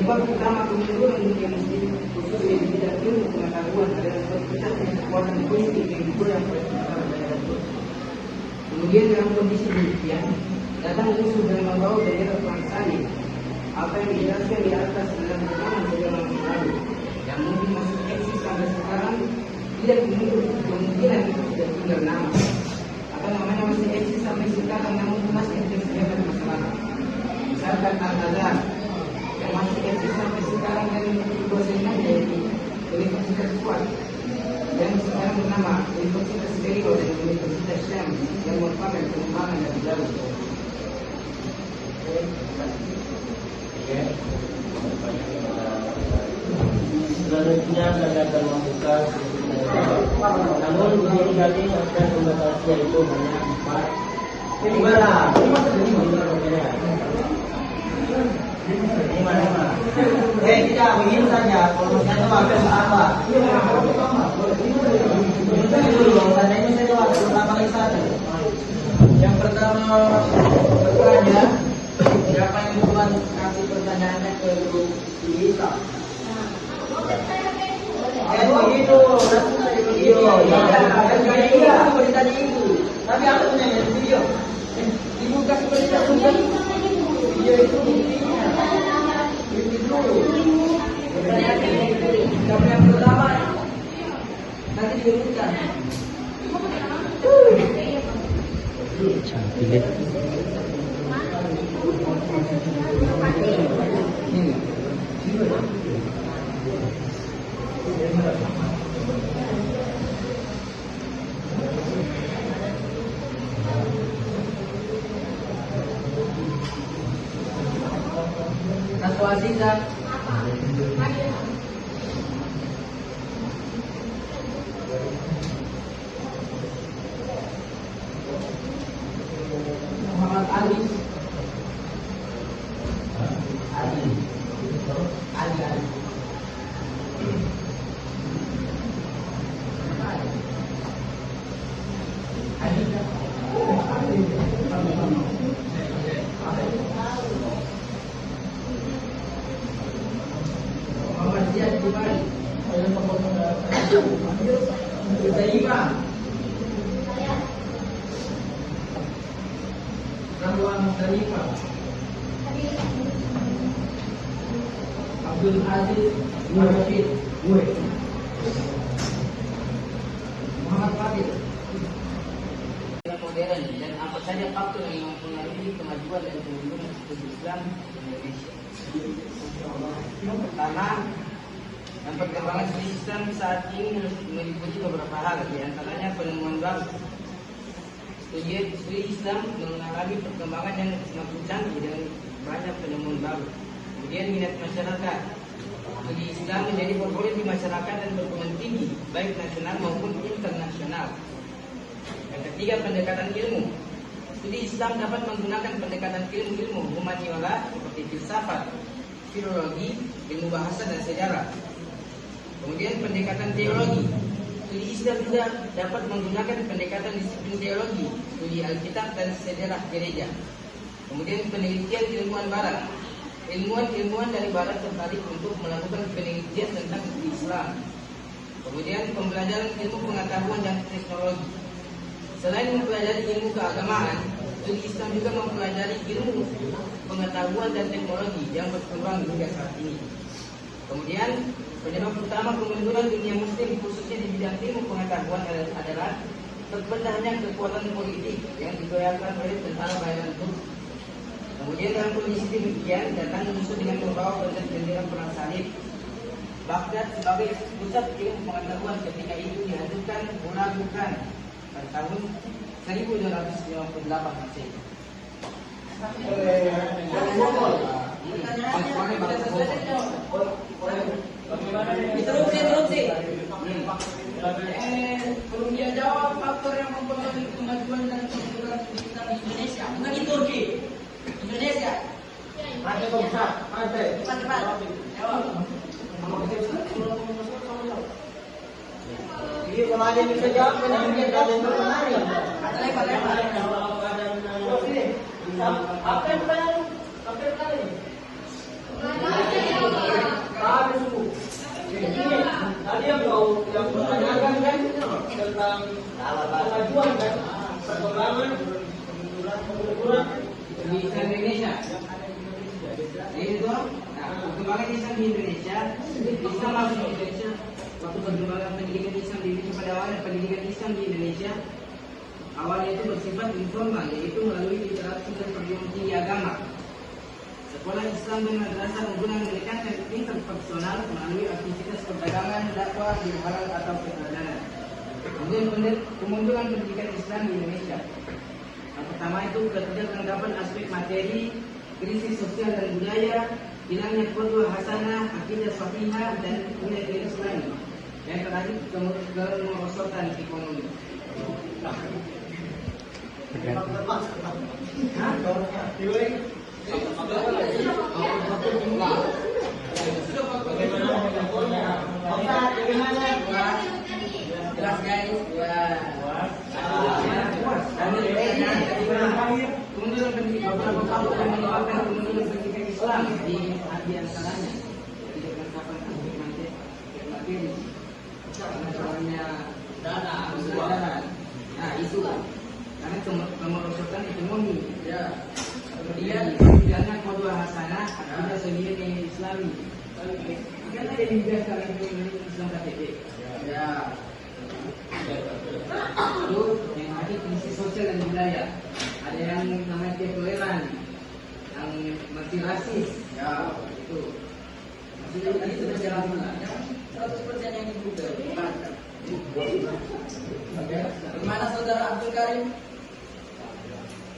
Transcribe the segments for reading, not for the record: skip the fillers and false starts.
Penyebab utama kemunduran dunia muslim khususnya di bidang ilmu pengetahuan adalah terpecahnya kekuatan politik yang digoyang oleh negara tersebut. Kemudian dalam kondisi demikian, datang musuh dan membawa bendera perang salib. Apa yang dijelaskan di atas dalam rekaman beberapa waktu lalu, yang mungkin masih eksis sampai sekarang, tidak kemungkinan itu sudah tinggal nama. Apa namanya masih eksis sampai sekarang, namun masih tersedia masyarakat. Misalkan Al-Azhar yang masih eksis sampai sekarang dan dosennya yaitu Universitas Kuat yang sekarang bernama Universitas Cairo dan Universitas Syam yang merupakan pengembangan dari Darul. Selanjutnya saya akan membuka namun begini kami akan membatasi yaitu hanya 4 tidak begini saja. Kalau saya coba apa? Dulu seandainya saya coba pertama kali satu. Yang pertama bertanya, siapa yang duluan kasih pertanyaannya ke grup kita? Begitu. Iya, ditanya itu. Tapi aku punya video. Dibuka seperti itu. Video itu buktinya. Siapa yang pertama nanti diumumkan. cantik. Satu Aziza. Muhammad Ali. Abdul Aziz Rashid Muhammad Fadil. Modern dan apa saja faktor yang mempengaruhi kemajuan dan kemunduran studi Islam di Indonesia. Yang pertama, dan perkembangan studi Islam saat ini meliputi beberapa hal, di antaranya penemuan baru. Studi Islam mengalami perkembangan yang semakin canggih dengan banyak penemuan baru. Kemudian minat masyarakat. Studi Islam menjadi favorit di masyarakat dan berkembang tinggi, baik nasional maupun internasional. Yang ketiga, pendekatan ilmu. Studi Islam dapat menggunakan pendekatan ilmu humaniora seperti filsafat, filologi, ilmu bahasa dan sejarah. Kemudian pendekatan teologi. Studi Islam juga dapat menggunakan pendekatan disiplin teologi, studi Alkitab dan sejarah gereja. Kemudian penelitian ilmuwan barat. Ilmuwan dari barat tertarik untuk melakukan penelitian tentang Islam. Kemudian pembelajaran ilmu pengetahuan dan teknologi. Selain mempelajari ilmu keagamaan, studi Islam juga mempelajari ilmu pengetahuan dan teknologi yang berkembang hingga saat ini. Kemudian penyebab utama kemunduran dunia muslim khususnya di bidang ilmu pengetahuan adalah terpecahnya kekuatan politik yang digoyahkan oleh tentara bayaran Turki. Kemudian dalam kondisi demikian datang musuh dengan membawa bendera perang salib. Baghdad sebagai pusat ilmu pengetahuan ketika itu dihancurkan bukan pada tahun 1258 Masehi. Interupsi. Belum dia jawab faktor yang mempengaruhi kemajuan dan kemunduran pendidikan di Indonesia. Bukan di Turki, Indonesia. Cepat. Jawab. Jadi kalau ada yang bisa jawab, kan dia ada yang berpengaruh. Lepas. Apa yang berpengaruh? kemajuan kan, perkembangan, kemunduran di Indonesia. Itu perkembangan Islam di Indonesia. Islam masuk di Indonesia. Waktu perkembangan pendidikan Islam di Indonesia pada awalnya pendidikan Islam di Indonesia awalnya itu bersifat informal, yaitu melalui literasi dan perguruan tinggi agama. Sekolah Islam dan madrasah menggunakan meningkatkan tingkat personal melalui aktivitas perdagangan, dakwah, halal atau perdagangan. Kemudian kemunduran pendidikan Islam di Indonesia. Yang pertama itu ketidakanggapan aspek materi, krisis sosial dan budaya, hilangnya qudwah hasanah, akidah sahihah dan nilai-nilai Islami. Yang terakhir kemerosotan ekonomi. Jelas guys, kemunduran pendidikan beberapa faktor yang menyebabkan kemunduran pendidikan Islam di antaranya ketidakanggapan aspek materi, masalahnya dana, nah itu karena kemerosotan ekonomi, ya. Kemudian hilangnya qudwah hasanah, akidah sahihah nilai Islami. Kan ada yang juga sekarang ini Islam KTP, ya. Lalu yang ada krisis sosial dan budaya, ada yang namanya ketoleran, yang masih rasis, ya itu. Masih itu berjalan pula, ya. 100% yang dibuka. Bagaimana saudara Abdul Karim?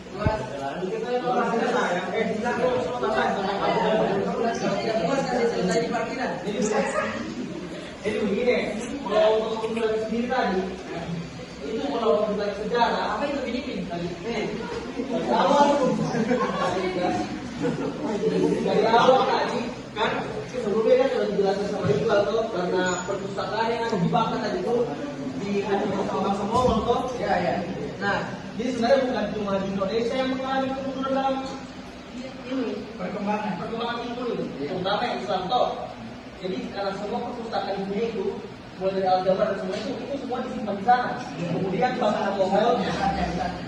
Puas? Selesai di parkiran. Jadi begini, kalau untuk kemunduran sendiri tadi, itu kalau belajar sejarah, Apa itu Filipin? dari awal tadi kan sebelumnya kan sudah dijelaskan sama Iqbal tuh, karena perpustakaan yang dibakar tadi itu dihadirkan sama bangsa Mongol tuh. Ya. Nah, jadi sebenarnya bukan cuma di Indonesia yang mengalami kemunduran dalam ini Perkembangan. ilmu ini, terutama yang Islam toh. Jadi karena semua perpustakaan di dunia itu mulai dari Al-Jabar dan semua itu semua disimpan di sana. Kemudian bangsa Mongol,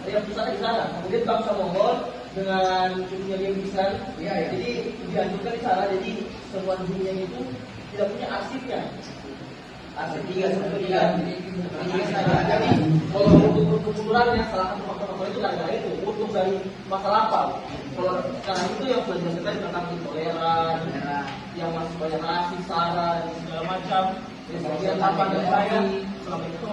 ya pusatnya di sana. Kemudian bangsa Mongol dengan dunia yang besar, Ya. jadi dianjurkan di sana. Jadi semua dunia itu tidak punya arsipnya. Arsip tiga. Jadi kalau untuk kemundurannya salah satu faktor itu gara-gara itu untuk dari masalah apa? Kalau sekarang itu yang sudah dijelaskan tentang intoleran, yang masih banyak rasis, sara, dan segala macam. Kemudian tanpa dan saya selama itu.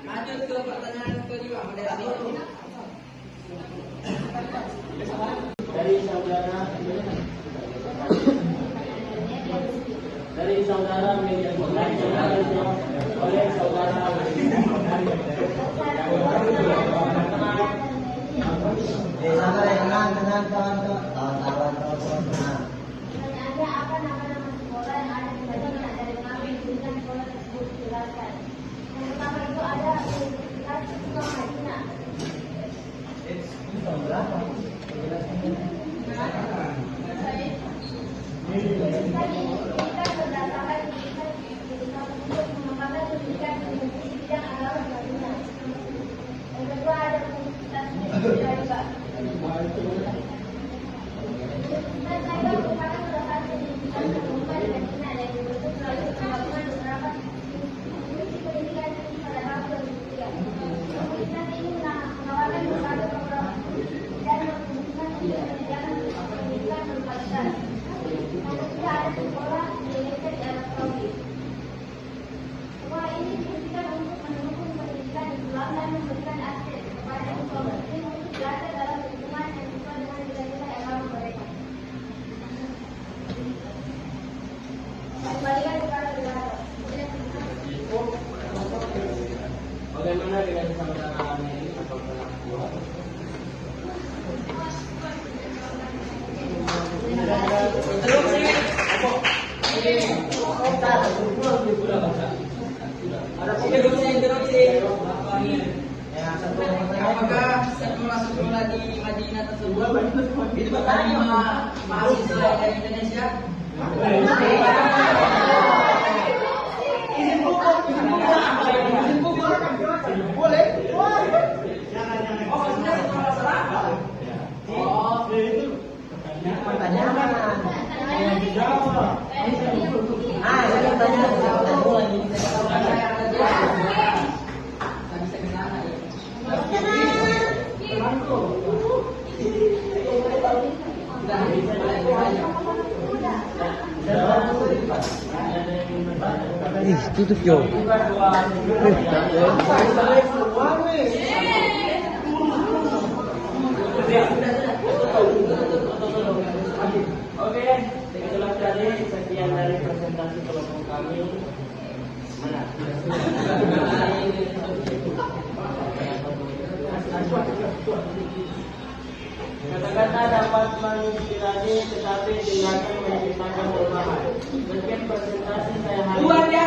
Lanjut ke pertanyaan kedua, moderator. Dari saudara media oleh saudara dengan kawan-kawan tenang. Ada apa nama-nama sekolah yang ada di Madinah dari kami dengan sekolah tersebut jelaskan. Yang pertama itu ada Universitas Islam Madinah. Tahun berapa? Universitas ini kita berdasarkan universitas untuk mengembangkan pendidikan di bidang agama di Madinah. Yang kedua ada Universitas Syarifah. Universitas Syarifah merupakan salah satu universitas terkemuka di Madinah yang dibentuk melalui pembangunan beberapa institusi pendidikan pada tahun 2003. Universitas ini menawarkan berbagai program dan menunjukkan pendidikan berkualitas. Yang ketiga ada sekolah di Indonesia di Arab Saudi. Sekolah ini didirikan untuk mendukung pendidikan Islam dan memberikan akses kepada kaum muslim untuk belajar dalam lingkungan yang sesuai dengan nilai-nilai agama mereka. Kembalikan kepada negara. bagaimana dengan saudara ini atau kedua? Apakah sekolah-sekolah di Madinah tersebut itu bertanya mahasiswa dari Indonesia? Ih, tutup yo. Oke, itulah tadi sekian dari presentasi kelompok kami. Mana? Kata-kata dapat menginspirasi tetapi tidak akan menciptakan perubahan. Mungkin presentasi saya hari ini